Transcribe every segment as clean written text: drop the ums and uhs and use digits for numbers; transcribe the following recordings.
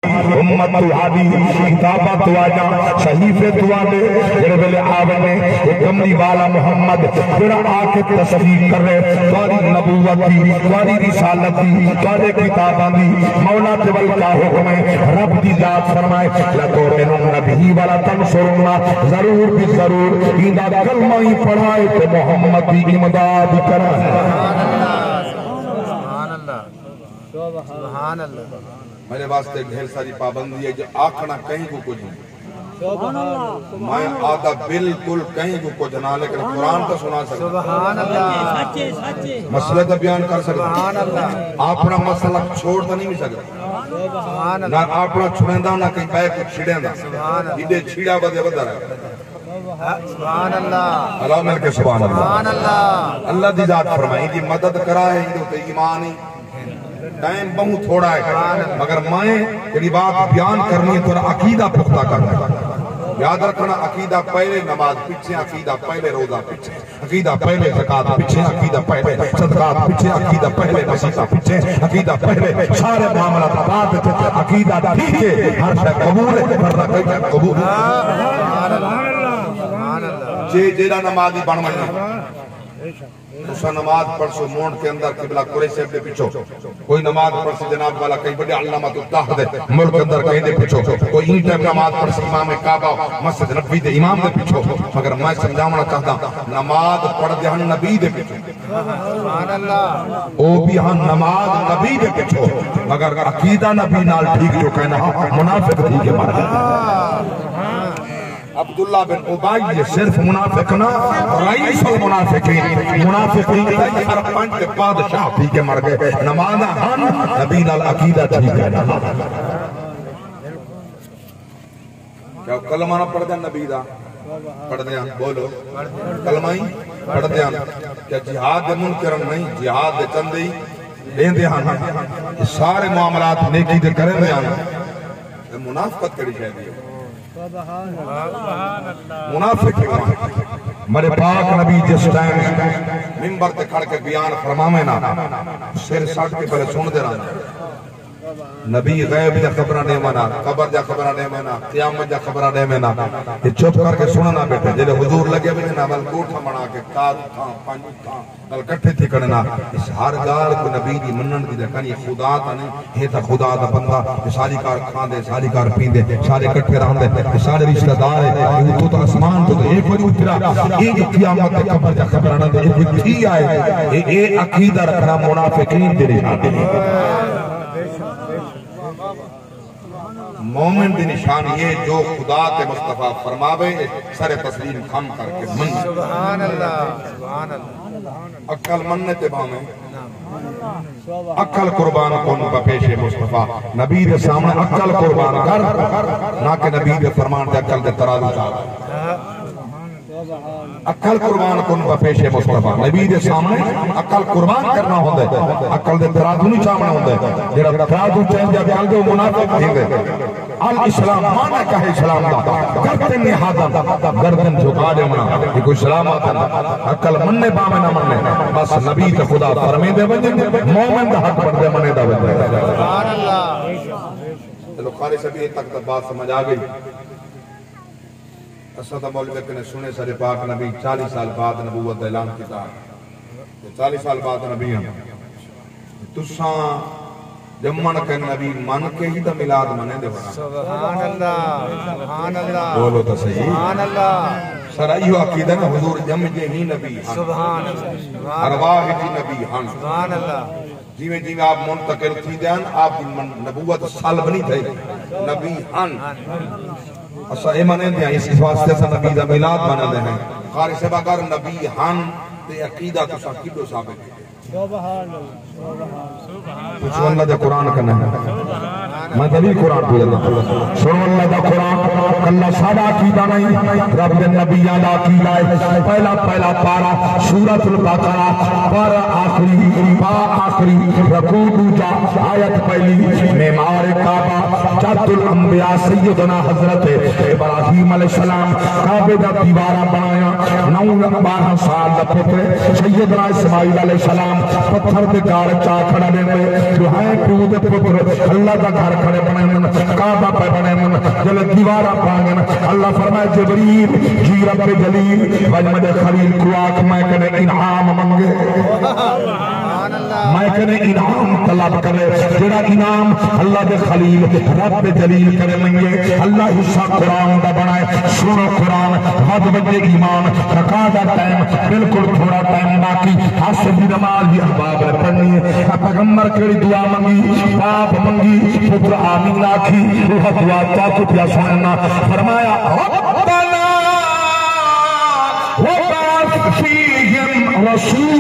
امت تو ہادی کتابہ تو آجا صحیفے تو آنے جڑے بلے آونے کملی والا محمد جڑا آکے تصدیق کر رہے تواری نبوت دی تواری رسالت دی تواری کتابہ دی مولا تول کا حکم ہے رب دی ذات فرمائے لَتُؤْمِنُنَّ بِهِ وَلَتَنْصُرُنَّهُ ضرور بھی ضرور ایندہ کلمہ ہی پڑھائے کہ محمد دی امداد کرا سبحان اللہ میرے واسطے ڈھیر ساری پابندی ہے جو آکھنا کہیں کو کچھ نہیں میں آدھا بالکل کہیں کو کچھ نہ لیکن قرآن تو سنا سکتا سبحان اللہ مسئلہ تو بیان کر سکتا سبحان اللہ اپنا مسئلہ چھوڑ تو نہیں بھی سکتا سبحان نہ اللہ اپنا چھڑیندہ نہ کہیں پہ کچھ چھڑیندہ ایڈے چھڑا بدے بدہ رہا سبحان اللہ اللہ مل کے سبحان سبحان اللہ اللہ اللہ دی ذات فرمائی دی مدد کرا ہے یہ تو ایمانی ٹائم بہت تھوڑا ہے مگر میں یہ بات بیان کرنی ہے تو عقیدہ پختہ کرنا ہے یاد رکھنا عقیدہ پہلے نماز پیچھے عقیدہ پہلے روزہ پیچھے عقیدہ پہلے زکات پیچھے عقیدہ پہلے صدقات پیچھے عقیدہ پہلے وسیلہ پیچھے عقیدہ پہلے سارے معاملات بعد میں عقیدہ ٹھیک ہے ہر شے قبول ہے ورنہ کوئی قبول سبحان اللہ جے جیڑا نمازی بن ونے اسا نماز پڑھ سو مونڈ کے اندر قبلہ قریش سے دے پیچھو کوئی نماز پڑھ سی جناب والا کہیں بڑے علامت التاہ دے ملک اندر کہیں دے پیچھو کوئی این ٹائم نماز پڑھ سی امام کعبہ مسجد نبی دے امام دے پیچھو مگر میں سمجھاونا چاہتا نماز پڑھ دے ہن نبی دے پیچھو سبحان اللہ او بھی ہن نماز نبی دے پیچھو مگر عقیدہ نبی نال ٹھیک جو کہنا منافق ٹھیک ہے مارا عبداللہ بن عبائی یہ صرف منافق نہ رئیس المنافقین منافقین ہر پنج بادشاہ بھی کے مر گئے نمازہ ہن نبی نال عقیدہ ٹھیک ہے کیا کلمہ نہ پڑھ دیں نبی دا پڑھ دیں بولو کلمہ ہی پڑھ دیں کیا جہاد منکرن نہیں جہاد دے چندے ہی لین دے ہاں سارے معاملات نیکی دے کریں دے ہاں منافقت کری شاید ہے منافق مرے پاک نبی جس ٹائم ممبر تے کھڑ کے بیان فرماوے نا سر سٹ کے پہلے سن دے رہا نبی غیب جا خبرہ نہیں مانا قبر جا خبرہ نہیں مانا قیامت جا خبرہ نہیں مانا یہ چپ کر کے سننا بیٹھے جلے حضور لگے بھی نا بل کوٹھا منا کے کار تھا پانچ تھا بل کٹھے تھی کرنا اس ہر گال کو نبی دی منن دی دیکھا یہ خدا تا نہیں یہ تا خدا دا بندہ یہ ساری کار کھان دے ساری کار پین دے سارے کٹھے رہن دے یہ سارے رشتہ دار ہے یہ تو تا اسمان تو ایک بڑی اترا یہ جو قیامت دے قبر جا خبرہ نہ دے یہ تھی آئے یہ عقیدہ رکھنا منافقین دے رہا مومن دی نشان یہ جو خدا تے مصطفیٰ فرماوے سر تسلیم خم کر کے من سبحان اللہ سبحان اللہ عقل مننے تے بھامے عقل قربان کن بپیش مصطفیٰ نبی دے سامنے عقل قربان کر نہ کہ نبی دے فرمان دے عقل دے ترازو چاہتا عقل قربان کن بپیش مصطفیٰ نبی دے سامنے عقل قربان کرنا ہوندے عقل دے ترازو نہیں چاہنا ہوندے جیڑا ترازو چاہن دے عقل دے منافق دے الاسلام مانا کہے اسلام دا گردن نہادا گردن جھکا دے منا یہ کوئی اسلام آتا عقل مننے بامے نہ مننے بس نبی تے خدا فرمے دے وجہ مومن دا حق پر دے منے دا وجہ سبحان اللہ چلو خالی سبھی تک بات سمجھ آ گئی اسد مولوی نے سنے سر پاک نبی 40 سال بعد نبوت اعلان کیتا 40 سال بعد نبی ہیں تساں جمن کے نبی من کے ہی تا میلاد منے دے بنا سبحان اللہ سبحان اللہ بولو تو صحیح سبحان اللہ سرائیو عقیدہ نا حضور جم جے ہی نبی ہن سبحان اللہ ارواح جی نبی ہن سبحان اللہ جیویں جیویں آپ منتقل تھی دین آپ کی نبوت سلب نہیں تھی نبی ہن اسا اے منے دیا اس واسطے سے نبی دا میلاد منے دے ہیں خارج سے اگر نبی ہن تے عقیدہ تو سا کیڑو ثابت ہے سبحان اللہ پوچھو اللہ دے قرآن کرنا ہے میں دلیل قرآن پوچھا تھا سنو اللہ دا قرآن اللہ سادہ عقیدہ نہیں رب دے نبی یاد عقیدہ ہے پہلا پارا سورۃ البقرہ پارا آخری رکوع دوجا آیت پہلی معمار کعبہ جد الانبیاء سیدنا حضرت ابراہیم علیہ السلام کعبے دا دیوارہ بنایا 12 سال دا پتر سیدنا اسماعیل علیہ السلام پتھر دے گار چاہ کھڑا دینے جو ہے پیو دے پتر اللہ دا گھر کھڑے بنائیں کعبہ پہ بنے من جل دیوارہ پانگن اللہ فرمائے جبریل جی رب جلیل وجمد خلیل کو آکھ میں کنے انعام منگے میں کنے انعام طلب کرے جڑا انعام اللہ دے خلیل رب جلیل کرے منگے اللہ حصہ قرآن دا بنائے سنو قرآن حد بجے ایمان رکھا دا ٹائم بالکل تھوڑا ٹائم باقی حس بھی نماز بھی احباب نے پڑھنی ہے پیغمبر کڑی دعا منگی باپ منگی پتر آمین آکھی وہ دعا چاکو پیا سننا فرمایا ربنا وبعث فیہم رسولا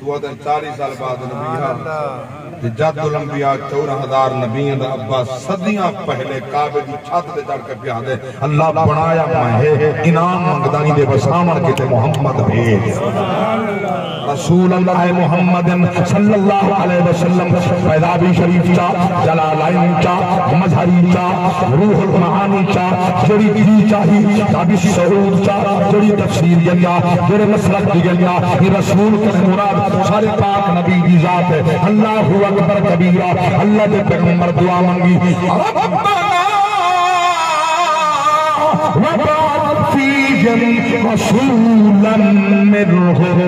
تو ادھر 40 سال بعد نبی جد الانبیاء 14,000 نبیوں دا ابا صدیاں پہلے کعبے دی چھت تے چڑھ کے پیا دے اللہ بنایا میں انعام منگدانی دے بسامن کے تے محمد بھیج رسول اللہ محمد صلی اللہ علیہ وسلم پیدابی شریف چا جلالائن چا مظہری چا روح المعانی چا جڑی دی چاہی تابی سعود چا جڑی تفسیر جلیا جڑے مسلک جلیا یہ رسول کے مراد سارے پاک نبی دی ذات ہے اللہ اکبر کبیرہ اللہ دے پیغمبر دعا منگی ربنا وبعث فیہم رسولا منہم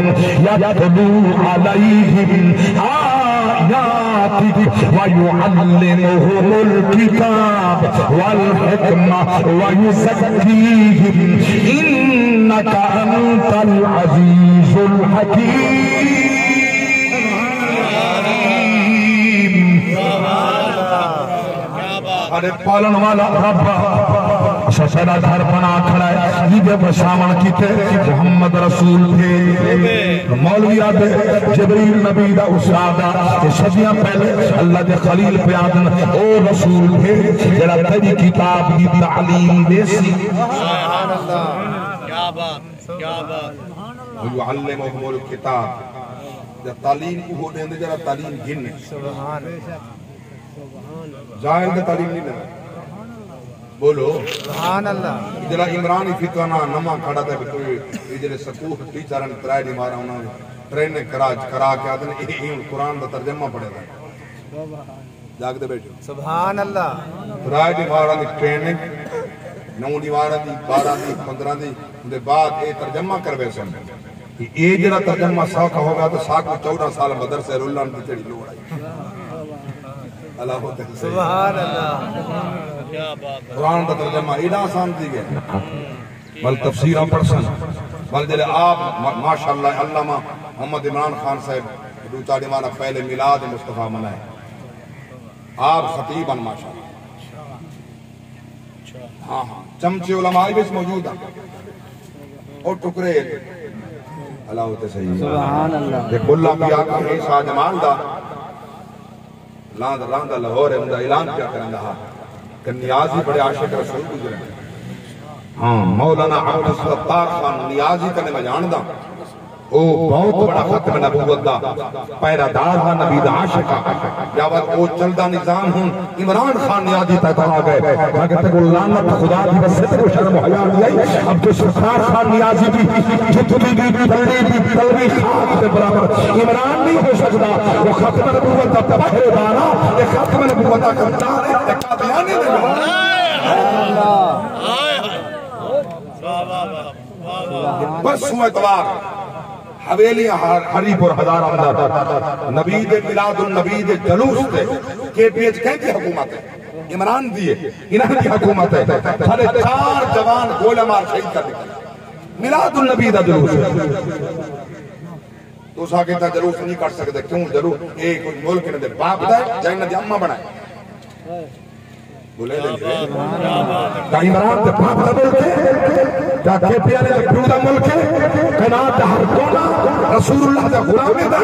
یتلو علیہم آیاتک ویعلمہم الکتاب والحکمہ ویزکیہم انک انت العزیز الحکیم ارے پالن والا رب سسرا گھر بنا کھڑا ہے یہ جب سامن کیتے محمد رسول تھے مولوی آدھے جبریل نبی دا اسرادہ کہ صدیاں پہلے اللہ دے خلیل پہ آدن او رسول تھے جڑا تیری کتاب دی تعلیم دے سی سبحان اللہ کیا بات کیا بات وَيُعَلِّمُهُمُ الْكِتَابِ جب تعلیم کو ہو دیں دے جرا تعلیم گھن سبحان ظاہر دے تعلیم نہیں لگا بولو سبحان اللہ جلا عمرانی فتوانہ نمہ کھڑا تھا کوئی جلے سکوہ ٹیچرن ترائے نہیں مارا انہوں نے ٹرین کرا کے آدھے ہیں قرآن دا ترجمہ پڑھے تھا جاگ دے بیٹھو سبحان اللہ ترائے نہیں مارا دی ٹریننگ 9 دی مارا دی 12 دی 15 دی دے بعد اے ترجمہ کروے سن یہ جلا ترجمہ ساکھا ہوگا تو ساکھو 14 سال مدرسے رولان کی تیڑی لوڑ آئی اللہ ہوتے ہیں سبحان اللہ کیا بات قرآن دا ترجمہ ایڈا آسان دی گئے بل تفسیرہ پڑھسن بل جلے آپ ماشاءاللہ علامہ محمد عمران خان صاحب دو چاڑی مانا پہلے میلاد مصطفیٰ منائے آپ خطیباً ماشاءاللہ ہاں ہاں چمچے علماء بھی موجود ہیں اور ٹکرے اللہ ہوتے صحیح سبحان اللہ دیکھ اللہ بھی آقا ہے شاہ جمال دا لاندہ لاہور ہے اندہ اعلان کیا کریں دہا کہ نیازی بڑے عاشق رسول گزرے ہاں مولانا عبد الستار خان نیازی کرنے میں جاندہ او بہت بڑا ختم نبوت دا پیرادار ہاں نبی دا عاشقہ یا وقت او چلدہ نظام ہوں عمران خان نیازی تک آ گئے مگر تک لعنت خدا دی وسط کو شرم و حیا نہیں اب تو سرکار خان نیازی بھی جتنی بھی تلوی خان کے برابر عمران نہیں ہو سکتا وہ ختم نبوت دا پہرےدارا یہ ختم نبوت دا کمتار ہے ایک قادیانی نہیں بس سوئے اتوار حویلی حریب اور ہزار اندر نبی دے ملاد النبی دے جلوس دے کے پیج کہیں کی حکومت ہے عمران دیئے انہاں کی حکومت ہے سارے 4 جوان گولہ مار شہید کر دکھا ملاد النبی دا جلوس ہے تو ساکے تا جلوس نہیں کر سکتے کیوں جلوس ایک ملک نے دے باپ دے جائیں نہ دے اممہ بنائے بولے دے کیا عمران دے باپ دا ملک ہے کیا کے پیالے دے پیو دا ملک ہے قناعت ہر کونا رسول اللہ دے غلام دے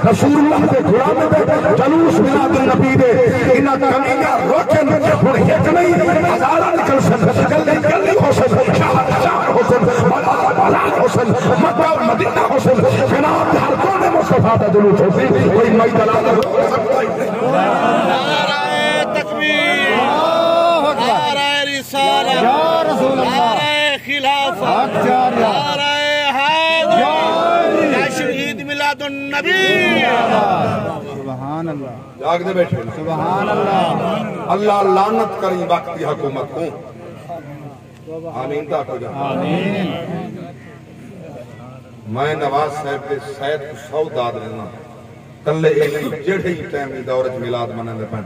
رسول اللہ دے غلام دے جلوس ملاد النبی دے انہا کمیاں روکن اور ایک نہیں ہزارہ نکل سن گلی ہو سن شاہ ہو سن ملال ہو سن مکہ اور مدینہ ہو سن قناعت ہر کونے مصطفیٰ دا جلوس ہو سن کوئی مئی دلالہ ہو سکتا ہی نعرہ تکبیر نعرہ رسالہ نعرہ خلافت نعرہ حیدر یا شہید ملاد میلاد النبی سبحان اللہ جاگ دے بیٹھے سبحان اللہ اللہ لعنت کریں وقتی حکومت کو آمین تا کو جا میں نواز صاحب کے سید کو سو داد لینا کلے ایک جڑے ہی ٹائم دی دورج میلاد منن دے پن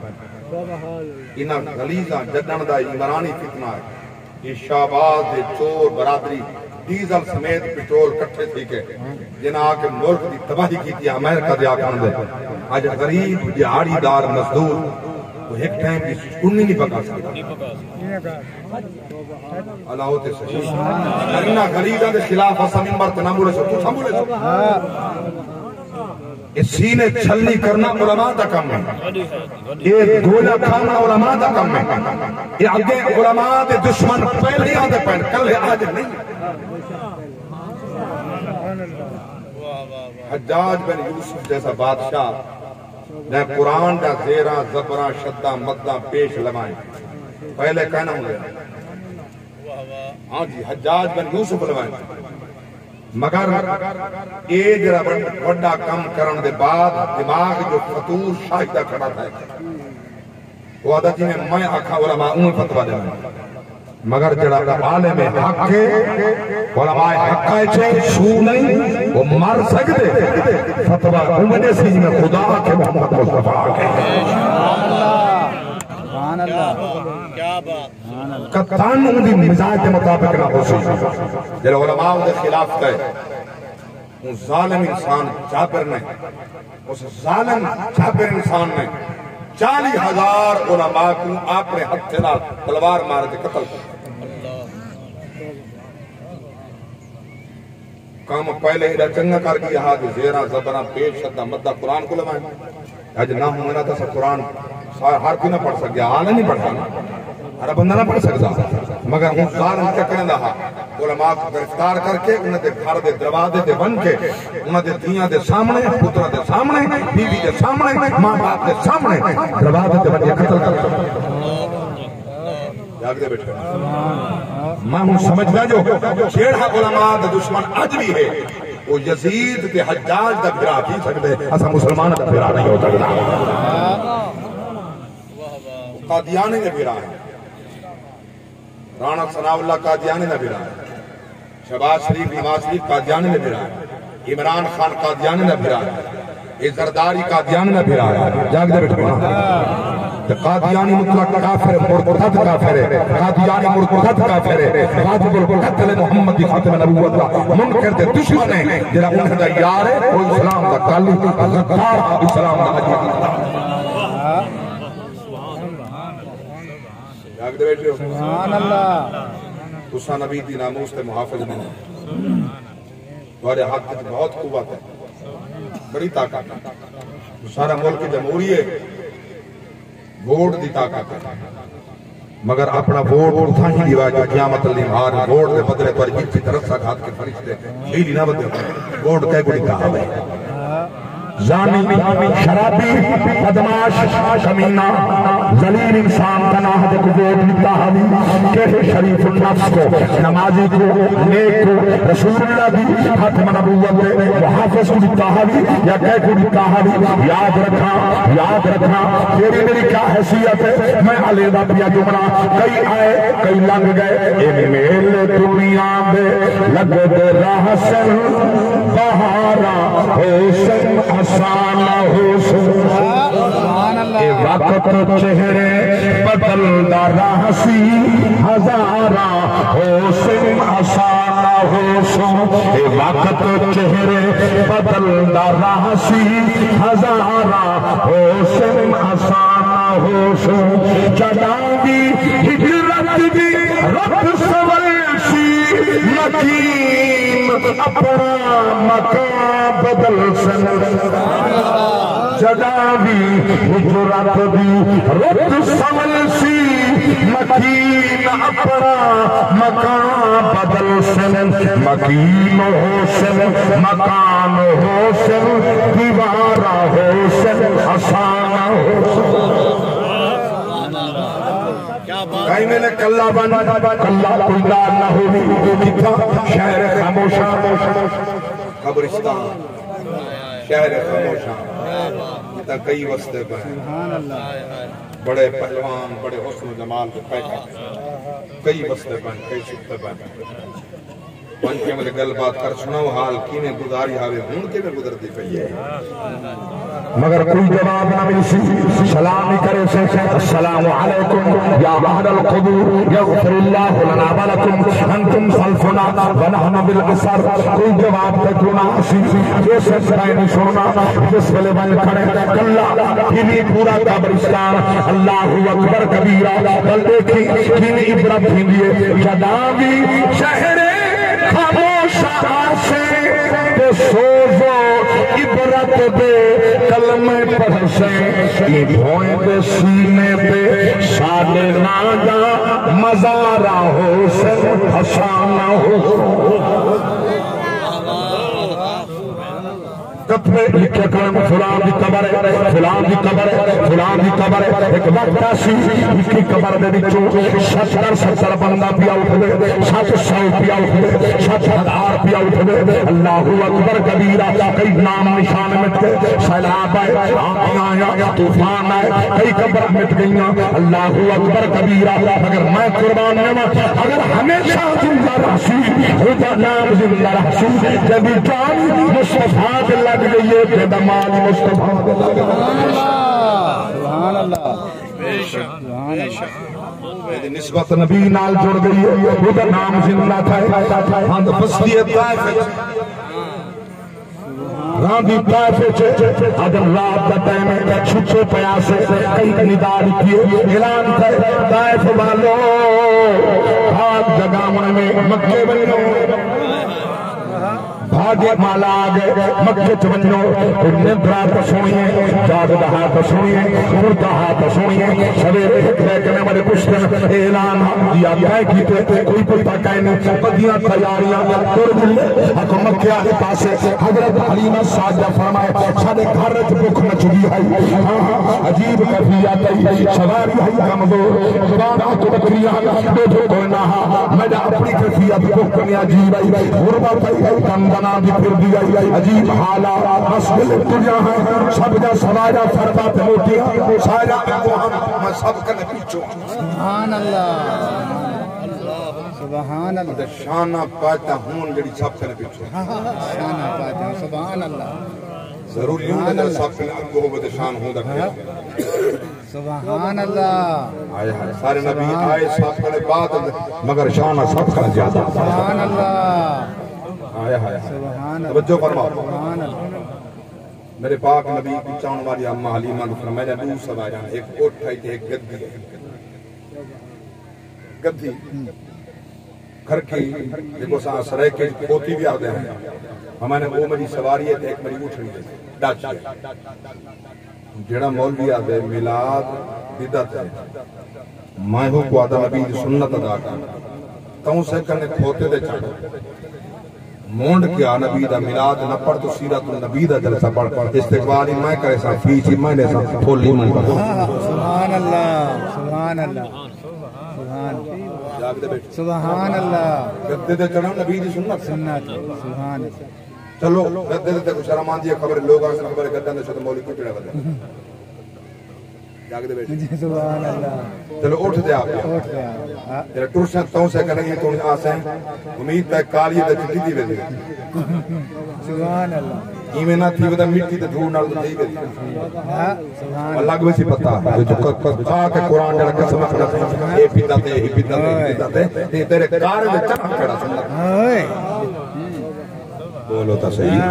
انہاں غلیظاں جڈن دا عمرانی فتنہ ہے یہ شہباز دے چور برادری ڈیزل سمیت پیٹرول کٹھے تھی کے جنہاں کے ملک دی تباہی کی تھی امریکہ دے آکان دے آج غریب دیہاڑی دار مزدور وہ ایک ٹائم کی سکنی نہیں پکا سکتا اللہ ہوتے صحیح انہاں غلیظاں دے خلاف اسا منبر تے نہ بولے سو تو سمولے سو اس سینے چھلی کرنا علماء دا کم ہے یہ گولا کھانا علماء دا کم ہے یہ آگے علماء دے دشمن پہلے آدھے پہن کل ہے آج نہیں حجاج بن یوسف جیسا بادشاہ نے قرآن دا زیرہ زبرہ شدہ مدہ پیش لمائیں پہلے کہنا ہوں ہاں جی حجاج بن یوسف لمائیں مگر یہ جرا بڑا کم کرن دے بعد دماغ جو فطور شاہدہ کھڑا تھا وہ آدھا جی میں آکھا علماء انہیں فتوہ دے مگر جڑا عالم حق ہے علماء حق ہے سو نہیں وہ مر سکتے فتوہ امنے سی میں خدا کے محمد مصطفیٰ کے سبحان اللہ کیا بات کتان ان دی مزاج کے مطابق نہ ہو سی جلے علماء دے خلاف کہے ان ظالم انسان جابر نے اس ظالم جابر انسان نے 40,000 علماء کو اپنے ہتھ سے تلوار مار کے قتل کر کام پہلے ادھر چنگا کر گیا ہاتھ زیرہ زبرہ پیش شدہ مدہ قرآن کو لمائیں آج نہ ہونا تھا سب قرآن ہر کوئی نہ پڑھ سکیا آلہ نہیں پڑھا ہر بندہ نہ پڑھ سکتا مگر ہم ظالم کیا کریں رہا علماء کو گرفتار کر کے انہیں دے گھر دے دروازے دے بن کے انہیں دے دیاں دے سامنے پترہ دے سامنے بیوی دے سامنے ماں باپ دے سامنے دروازے دے بن کے قتل کر جاگ دے بیٹھے میں ہوں سمجھنا جو چھیڑا علماء دے دشمن آج بھی ہے وہ یزید دے حجاج دا بھرا کی سکتے ایسا مسلمان دا بھرا نہیں ہو سکتا قادیانی نے بھرا ہے رانا ثناء اللہ قادیانی نے بھرا ہے شہباز شریف نواز شریف قادیانی نے بھرا ہے عمران خان قادیانی نے بھرا ہے زرداری قادیانی نے بھرا ہے جاگ دے بیٹھے قادیانی مطلق کافر مرتد کافر ہے قادیانی مرتد کافر ہے واجب القتل محمد خاتم نبوت کا منکر دے دشمن ہے جنہا انہیں دا یار ہے وہ اسلام دا کالی غدار اسلام دا عجیب جاگ دے بیٹھے سبحان اللہ تسا نبی دی ناموس تے محافظ میں تمہارے ہاتھ میں بہت قوت ہے بڑی طاقت ہے سارا ملک جمہوری ہے ووٹ دی طاقت ہے مگر اپنا ووٹ اتھا ہی دیوا جو قیامت اللہ مہار ووٹ دے بدلے پر جیت طرف سا گھات کے فرشتے ہیلی نہ بدلے ووٹ کہے گوڑی کہا ہے زانی شرابی بدماش کمینہ ذلیل انسان کا ناہد کو ووٹ لیتا حوی کہے شریف النفس کو نمازی کو نیک کو رسول اللہ بھی خاتم نبوت دے محافظ کو لیتا حوی یا کہے کو لیتا حوی یاد رکھنا تیری میری کیا حیثیت ہے میں علیدہ پیا جمعہ کئی آئے کئی لنگ گئے اے میل دنیا میں لگ دے راہ سن بہارا حسن آسان حسن اے وقت چہرے بدلدہ راسی ہزارہ حسن آسان حسن اے وقت چہرے بدلدہ راسی ہزارہ حسن آسان حسن جداوی ہجرت دی رب سوالشی مکین اپنا مکان بدل سن جداوی ہجرت دی رب سوالشی مکین اپنا مکان بدل سن مکین حسن مکان حسن دیوارہ حسن آسان حسن کہیں میں نے کلہ بنا کلہ کوئی دار نہ ہوئی کتھا شہر خاموشہ قبرستان شہر خاموشاں جتا کئی وستے پہ بڑے پہلوان بڑے حسن و جمال کے پیدا کئی وستے پہ کئی سکتے پہ پانچ کے مجھے گل بات کر سناو حال کینے گزاری آوے ہون کے میں گزرتی پہی ہے مگر کوئی جواب نہ مل سی سلام ہی کرے سے السلام علیکم یا اہل القبور یغفر اللہ لنا ولکم انتم خلفنا ونحن بالقصر کوئی جواب تک نہ سی یہ سے سرائے نہیں سننا جس ویلے بن کھڑے کلا بھی پورا قبرستان اللہ اکبر کبیرہ بل دیکھی کین عبرت بھیندیے جدا بھی شہر خاموشہ سے تے سوزو عبرت دے کلمے پڑھ سے یہ بھوئیں دے سینے پہ سادے ناجا مزارہ ہو سے حسانہ ہو کتبے لکھے کرم فلان دی قبر ہے فلان دی قبر ہے فلان دی قبر ہے ایک وقت آسی اس کی قبر دے بچوں 70 بندہ پیا اٹھ دے 700 پیا اٹھ دے 7,000 پیا اٹھ دے اللہ اکبر کبیرہ کئی نام نشان مٹ گئے سیلاب آئے آنکھیں آیا طوفان آئے کئی قبر مٹ گئیاں اللہ اکبر کبیرہ اگر میں قربان نما اگر ہمیشہ زندہ رہسی خدا نام زندہ رہسی جب جان مصطفیٰ لگ گئی ہے کہ دمال مصطفیٰ سبحان اللہ نسبت نبی نال جڑ گئی ہے وہ نام زندہ تھا ہاں بسلیت طائف راندی طائف اگر رات کا ٹائم ہے چھپے پیاسے کئی ندار کیے اعلان تھا طائف والو بھاگ جگہ میں مکے بنو بھاگے مالا آگے مکہ چونجو نندرہ تو سنیے جاگدہا تو سنیے مردہا تو سنیے سویر ایک لیکنے والے پشتن اعلان دیا گئے کیتے کوئی پتا کہنے بدیاں تیاریاں کر دلے حکم مکہ آگے پاسے حضرت حلیمہ ساجہ فرمائے چھاڑے گھرت بک نہ چلی ہے عجیب کفیات ہے شواری ہے کمزور زبان آتو بکریاں بیٹھو کوئی نہا میں اپنی کفیات بک نیا جیب ہے غربت ہے کندن بھی پھر دیا عجیب حالات مسئل دنیا ہے سب جا سواجہ فرما پہ ہوتی ہے سائرہ میں سب کا نبیچو سبحان اللہ سبحان اللہ شانہ پاتا ہون جڑی سب کا نبیچو شانہ پاتا سبحان اللہ ضروری ہوں کہ سب کا نبیچو ہو بہت شان ہوں دکھا سبحان اللہ آئے سارے نبی آئے سب کا نبات مگر شانہ سب کا زیادہ سبحان اللہ آیا ہے توجہ فرماؤ میرے پاک نبی کی چاؤن والی اممہ حلیمہ نے فرمایا دو سوائیاں ایک اوٹھ ہے ایک گدھی ہے گدھی گھر کی دیکھو سرائے کے پوتی بھی آتے ہیں ہمارے وہ میری سواری ہے ایک میری اوٹھ رہی ہے ڈاچی ہے جڑا مولوی آتے میلاد بدعت ہے میں ہوں کو آدھا نبی سنت ادا کر تاؤں سے کرنے کھوتے دے چاہتا مونڈ کیا نبی دا میلاد نہ پڑھ تو سیرت النبی دا جلسہ پڑھ استقبالی میں کرے سا فیچی میں لے سا پھولی میں پڑھ سبحان اللہ سبحان اللہ سبحان اللہ گدے دے چڑھا نبی دی سنت سنت سبحان اللہ چلو گدے دے کو شرم آن دیا خبر لوگ آن سے خبر گدے دے شد مولی کو چڑھا بدے جاگ دے بیٹھ سبحان اللہ چلو اٹھ دے آپ تیرے ٹورشن تاؤں سے کریں گے تو ان آسیں امید تے کالی دے چٹی دی بیدے سبحان اللہ ایمیں نہ تھی ودا مٹی تے دھوڑ نال دے بیدے اللہ کو بھی پتا جو کہا کہ قرآن جڑا قسم اکڑا اے پیتا تے ہی پیتا تے تیرے کار دے چکا کڑا سنت بولو تا صحیح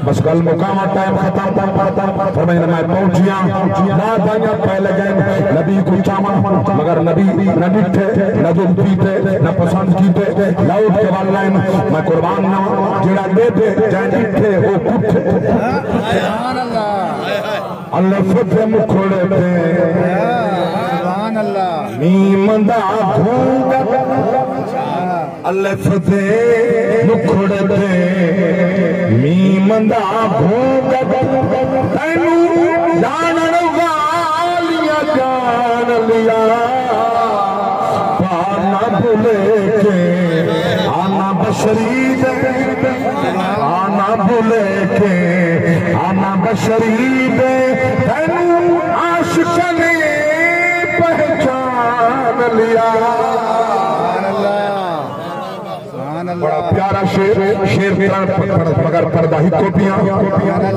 بس کل مقامہ ٹائم ختم فرمائے میں پہنچیاں نہ دائیاں پہلے گئے نبی کو چاما مگر نبی نہ ڈٹھے نہ دل پیتے نہ پسند کیتے لاؤٹ کے واللائن میں قربان نہ جڑا دے دے جائیں ڈٹھے ہو کٹھے سبحان اللہ اللہ فتح مکھوڑے دے سبحان اللہ نیمندہ گھونگا اللہ فتح مکھوڑے دے نیمندہ گھونگا تینو جانن والیاں جان لیا پانا بھولے کے آنا بشری دے آنا بھولے کے حشری دے تینوں عاشق نے پہچان لیا سبحان اللہ سبحان اللہ بڑا پیارا شیر مگر پردہ ہی کوپیاں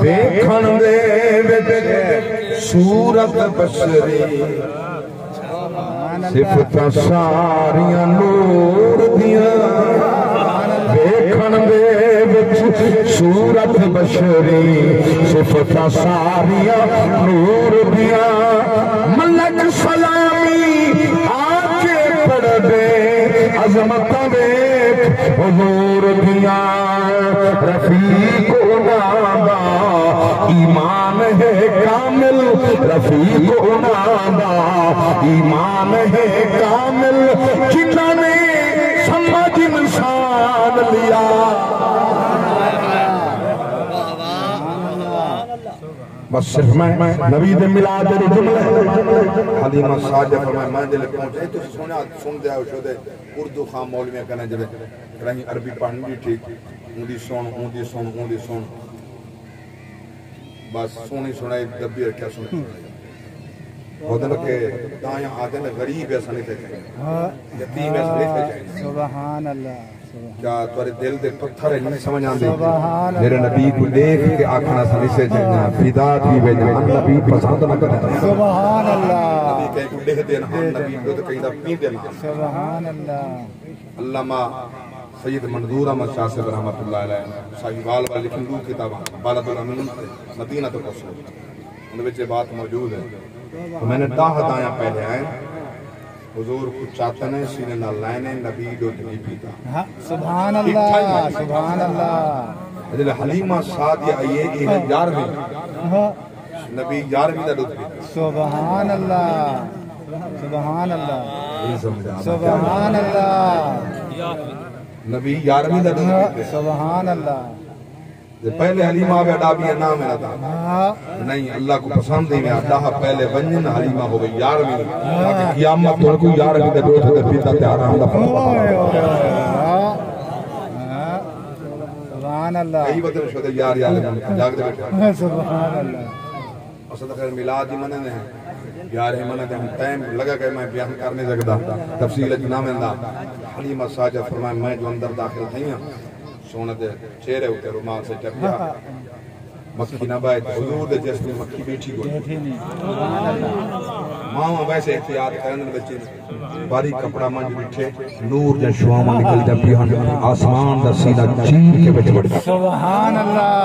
دیکھن دے وچ صورت بشری صفتاں ساریاں نور دیاں دیکھن دے وچ صورت بشری صفتاں ساریاں نور دیاں ملک سلامی آ کے پڑھ دے عظمتاں دیکھ حضور دیاں رفیق نادا ایمان ہے کامل رفیق نادا ایمان ہے کامل جنہوں نے سمجھ انسان لیا بس صرف میں نبی دے میلاد دے جملے حلیمہ ساجہ فرمائے میں دل پہنچے تو سن دے آؤ شدے اردو خام مولویاں کہنے جب کہیں عربی پڑھنی بھی ٹھیک اون دی سن بس سونی سنائی دبی رکھیا سنے خودن کے دائیں آدھن غریب ایسا نہیں تھے چاہیے یتیم ایسا نہیں تھے چاہیے سبحان اللہ کیا تورے دل دے پتھر ہے نہیں سمجھ آن دے میرے نبی کو دیکھ کے آکھنا سنی سے چاہیے فیدا تھی بیجا ہم نبی پسند نہ کرتے سبحان اللہ نبی کہیں کو لہ دینا ہم نبی کو کہیں دا پین دینا سبحان اللہ علامہ سید منظور احمد شاہ صاحب رحمت اللہ علیہ صاحبال والی لکھن دو کتاباں بالد الامین مدینہ تو رسول ان وچ بات موجود ہے تو میں نے داہ دایاں پہلے آئے حضور کو چاہتنے سینے نہ لائنے نبی دو دنی پیتا سبحان اللہ سبحان اللہ جلے حلیمہ سادیہ یہ یارویں نبی یارویں دا دو پیتا سبحان اللہ سبحان اللہ سبحان اللہ نبی یارویں دا دو پیتا سبحان اللہ پہلے حلیمہ آوے ڈابی نام ہے نہ نہیں اللہ کو پسند ہی میں آدھا پہلے بنجن حلیمہ ہو گئی یارویں تاکہ قیامت تو کو یارویں دے دو تھے پیتا تے آرام دا سبحان اللہ کئی بدر شدہ یار جاگ دے بیٹھا سبحان اللہ اصد خیر میلاد ہی مننے ہیں یار ہی مننے ہیں ٹائم لگا کہ میں بیان کرنے سکتا تفصیل اجنا میں دا حلیمہ ساجہ فرمائے میں جو اندر داخل تھی ہیں سونے دے چہرے ہوتے رومال سے چپیا مکھی نہ بائے حضور دے جس میں مکھی بیٹھی گئی ماں ویسے احتیاط کرنے بچے باری کپڑا منج بیٹھے نور جا شواما نکل جا پیان آسمان دا سینہ چیر کے بچ بڑھ سبحان اللہ